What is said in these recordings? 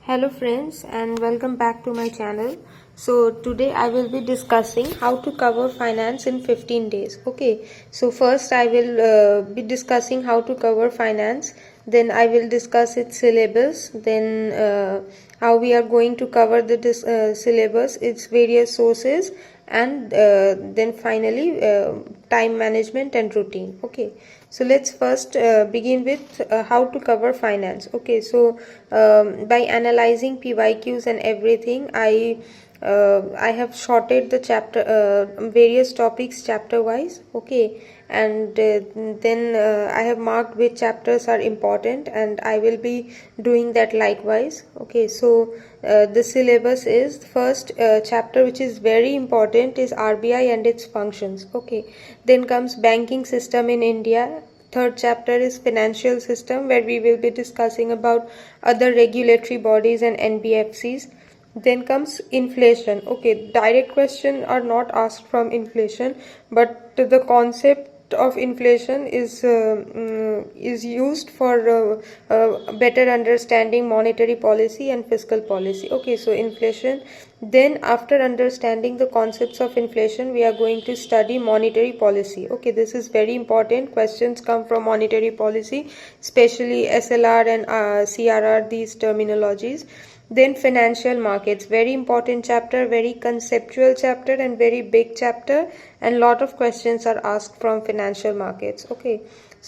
Hello friends and welcome back to my channel. So today I will be discussing how to cover finance in 15 days. Okay, so first I will be discussing how to cover finance, then I will discuss its syllabus, then how we are going to cover the syllabus, its various sources, and then finally time management and routine. Okay, so let's first begin with how to cover finance. Okay, so by analyzing PYQs and everything, I have sorted the chapter various topics chapter wise. Okay, and then I have marked which chapters are important, and I will be doing that likewise. Okay, so the syllabus is first chapter, which is very important, is RBI and its functions. Okay, then comes banking system in India. Third chapter is financial system, where we will be discussing about other regulatory bodies and NBFCs. Then comes inflation. Okay, direct question are not asked from inflation, but the concept of inflation is used for better understanding monetary policy and fiscal policy. Okay, so inflation. Then after understanding the concepts of inflation, we are going to study monetary policy. Okay, this is very important. Questions come from monetary policy, especially SLR and CRR, these terminologies. Then financial markets, very important chapter, very conceptual chapter and very big chapter, and lot of questions are asked from financial markets. Okay,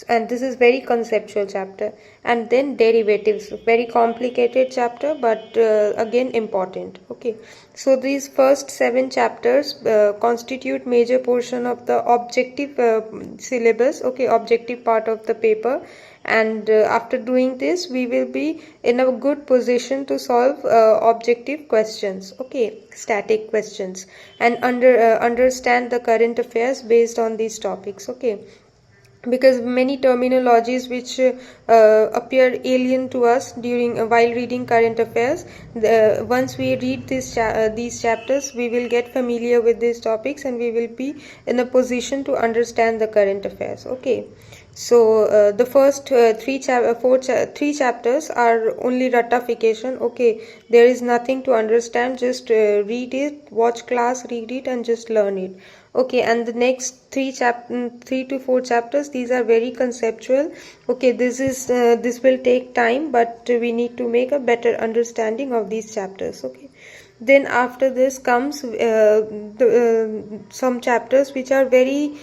and this is very conceptual chapter. And then derivatives, very complicated chapter, but again important. Okay, so these first 7 chapters constitute major portion of the objective syllabus. Okay, objective part of the paper, and after doing this we will be in a good position to solve objective questions. Okay, static questions, and understand the current affairs based on these topics. Okay, because many terminologies which appear alien to us during while reading current affairs, once we read these chapters, we will get familiar with these topics and we will be in a position to understand the current affairs. Okay, so the first three chapters are only ratification. Okay, there is nothing to understand, just read it, watch class, read it and just learn it. Okay, and the next 3 to 4 chapters, these are very conceptual. Okay, this will take time, but we need to make a better understanding of these chapters. Okay, then after this comes some chapters which are very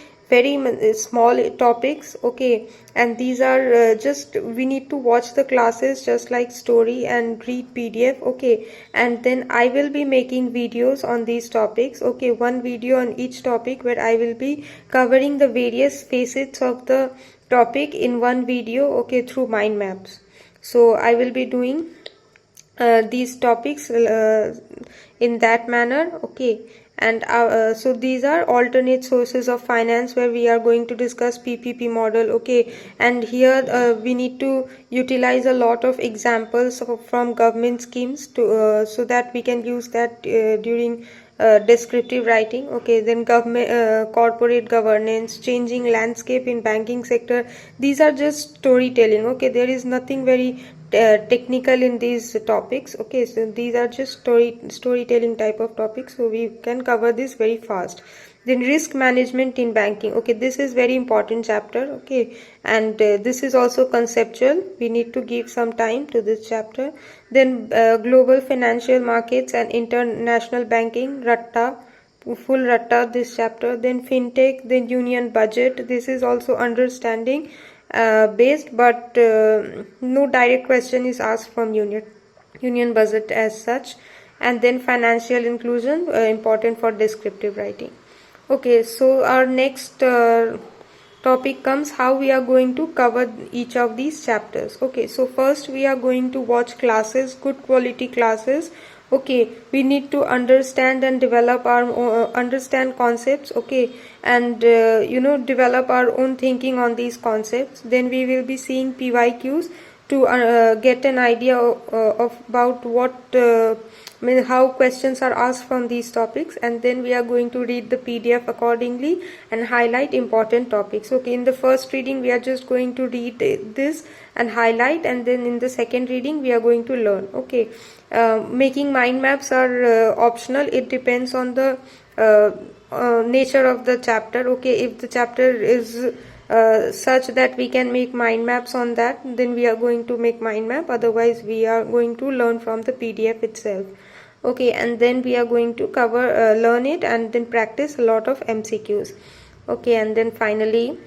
small topics. Okay, and these are just we need to watch the classes just like story and read PDF. Okay, and then I will be making videos on these topics. Okay, one video on each topic, where I will be covering the various facets of the topic in one video. Okay, through mind maps. So I will be doing these topics in that manner. Okay, and so these are alternate sources of finance, where we are going to discuss PPP model. Okay, and here we need to utilize a lot of examples from government schemes to so that we can use that during descriptive writing. Okay, then government corporate governance, changing landscape in banking sector, these are just storytelling. Okay, there is nothing very technical in these topics. Okay, so these are just storytelling type of topics, so we can cover this very fast. Then risk management in banking. Okay, this is very important chapter. Okay, and this is also conceptual, we need to give some time to this chapter. Then global financial markets and international banking, ratta, full ratta, this chapter. Then fintech, then union budget, this is also understanding based, but no direct question is asked from union budget as such. And then financial inclusion, important for descriptive writing. Okay, so our next topic comes how we are going to cover each of these chapters. Okay, so first we are going to watch classes, good quality classes. Okay, we need to understand and develop our understand concepts. Okay, and develop our own thinking on these concepts. Then we will be seeing PYQs to get an idea of about what how questions are asked from these topics, and then we are going to read the PDF accordingly and highlight important topics. Okay, in the first reading we are just going to read this and highlight, and then in the second reading we are going to learn. Okay, making mind maps are optional. It depends on the nature of the chapter. Okay, if the chapter is such that we can make mind maps on that, then we are going to make mind map. Otherwise we are going to learn from the PDF itself. Okay, and then we are going to cover learn it and then practice a lot of MCQs. Okay, and then finally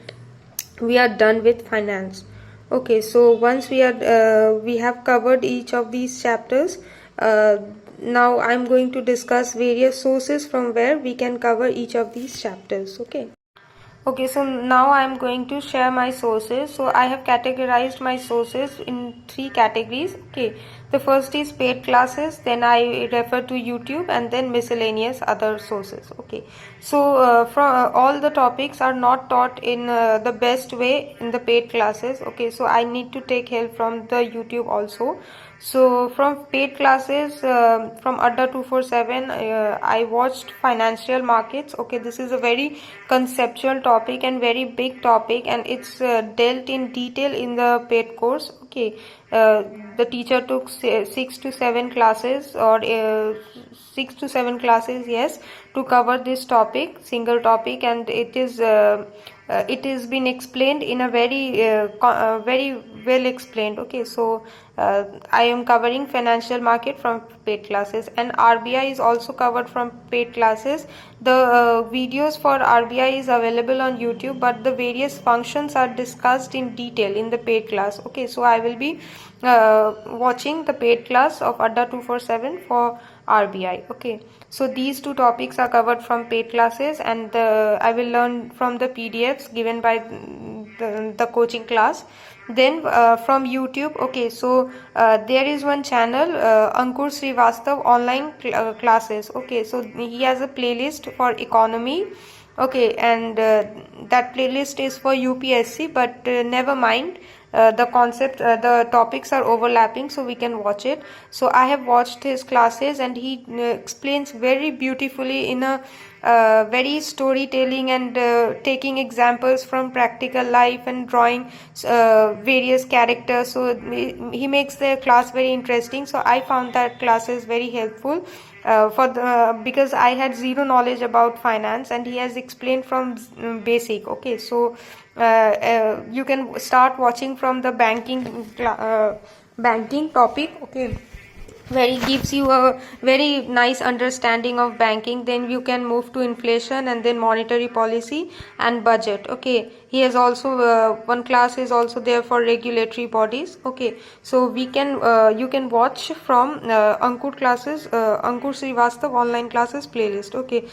we are done with finance. Okay, so once we have covered each of these chapters, now I'm going to discuss various sources from where we can cover each of these chapters. Okay, so now I am going to share my sources. So I have categorized my sources in 3 categories. Okay, the first is paid classes, then I refer to YouTube, and then miscellaneous other sources. Okay, so from all the topics are not taught in the best way in the paid classes. Okay, so I need to take help from the YouTube also. So from paid classes, from Adda 247, I watched financial markets. Okay, this is a very conceptual topic and very big topic, and it's dealt in detail in the paid course. Okay, the teacher took 6 to 7 classes, or 6 to 7 classes, yes, to cover this topic, single topic, and it is been explained in a very well explained. Okay, so I am covering financial market from paid classes, and RBI is also covered from paid classes. The videos for RBI is available on YouTube, but the various functions are discussed in detail in the paid class. Okay, so I will be watching the paid class of Adda 247 for RBI. Okay, so these 2 topics are covered from paid classes, and I will learn from the PDFs given by the coaching class. Then from YouTube, okay, so there is one channel, Ankur Srivastav online classes. Okay, so he has a playlist for economy. Okay, and that playlist is for UPSC, but never mind, the topics are overlapping, so we can watch it. So I have watched his classes, and he explains very beautifully in a very storytelling, and taking examples from practical life and drawing various characters. So he makes the class very interesting. So I found that classes very helpful because I had zero knowledge about finance, and he has explained from basic. Okay, so you can start watching from the banking topic. Okay, where he gives you a very nice understanding of banking. Then you can move to inflation, and then monetary policy and budget. Okay, he has also one class is also there for regulatory bodies. Okay, so we can you can watch from Ankur Srivastav online classes playlist. Okay,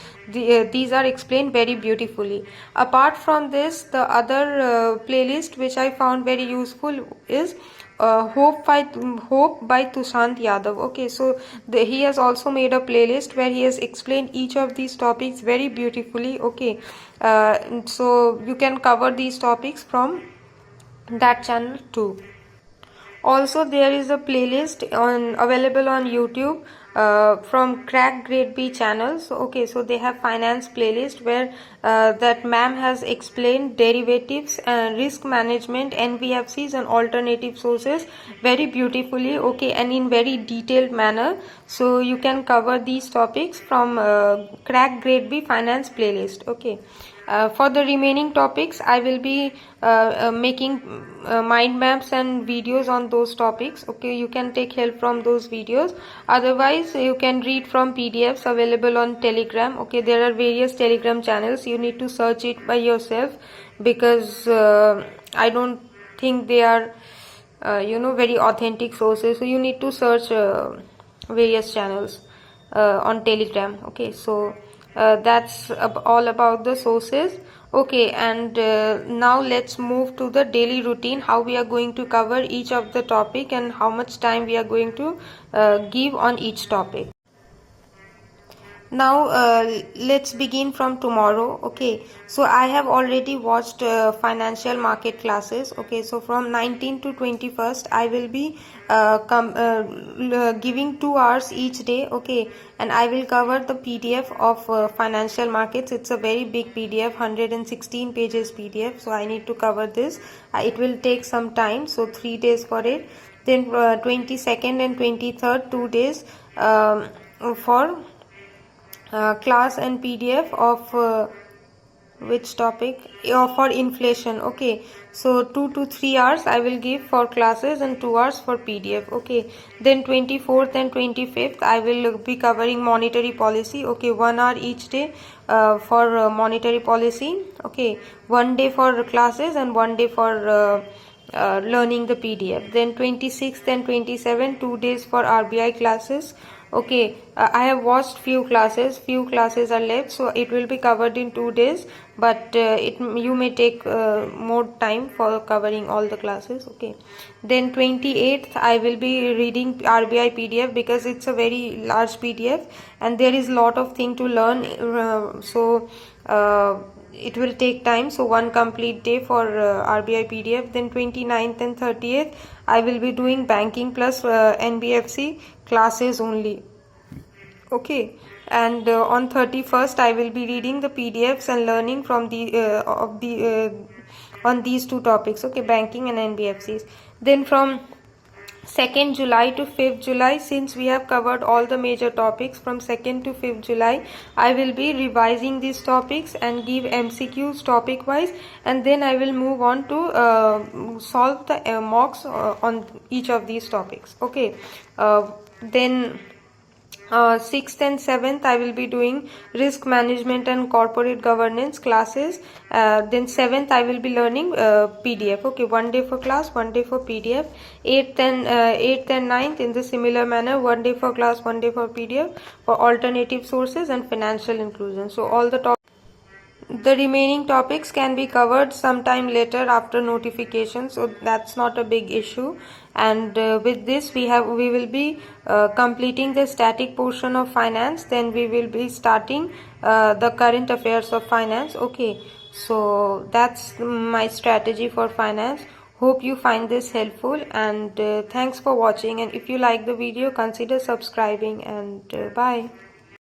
these are explained very beautifully. Apart from this, the other playlist which I found very useful is Hope by Tushant Yadav. Okay, so he has also made a playlist where he has explained each of these topics very beautifully. Okay, so you can cover these topics from that channel too. Also, there is a playlist available on YouTube from Crack Grade B channels. Okay, so they have finance playlist where that ma'am has explained derivatives, risk management, NBFCs, and alternative sources very beautifully. Okay, and in very detailed manner. So you can cover these topics from Crack Grade B finance playlist. Okay. For the remaining topics, I will be making mind maps and videos on those topics. Okay, you can take help from those videos. Otherwise, you can read from PDFs available on Telegram. Okay, there are various Telegram channels. You need to search it by yourself, because I don't think they are very authentic sources. So you need to search various channels on Telegram. Okay, so that's all about the sources. Okay, and now let's move to the daily routine, how we are going to cover each of the topic and how much time we are going to give on each topic. Now let's begin from tomorrow. Okay, so I have already watched financial market classes. Okay, so from 19th to 21st I will be giving 2 hours each day. Okay, and I will cover the PDF of financial markets. It's a very big PDF, 116 pages PDF, so I need to cover this. It will take some time, so 3 days for it. Then 22nd and 23rd 2 days for class and PDF of which topic, for inflation. Okay, so 2 to 3 hours I will give for classes and 2 hours for PDF. Okay, then 24th and 25th I will be covering monetary policy. Okay, 1 hour each day for monetary policy. Okay, 1 day for classes and 1 day for learning the PDF. Then 26th and 27th 2 days for RBI classes. Okay, I have watched few classes are left, so it will be covered in 2 days, but you may take more time for covering all the classes. Okay, then 28th I will be reading RBI PDF because it's a very large PDF and there is lot of thing to learn, so it will take time, so one complete day for RBI PDF. Then 29th and 30th I will be doing banking plus NBFC classes only. Okay, and on 31st I will be reading the PDFs and learning from on these two topics. Okay, banking and NBFCs. Then from 2nd July to 5th July, since we have covered all the major topics, from 2nd to 5th July I will be revising these topics and give MCQs topic wise, and then I will move on to solve the mocks on each of these topics. Okay, then 6th and 7th I will be doing risk management and corporate governance classes. Then 7th I will be learning PDF. Okay, 1 day for class, 1 day for PDF. 8th and 9th in the similar manner, 1 day for class, 1 day for PDF for alternative sources and financial inclusion. So all the remaining topics can be covered sometime later after notification, so that's not a big issue. And with this we will be completing the static portion of finance, then we will be starting the current affairs of finance. Okay, so that's my strategy for finance. Hope you find this helpful, and thanks for watching, and if you like the video consider subscribing, and bye.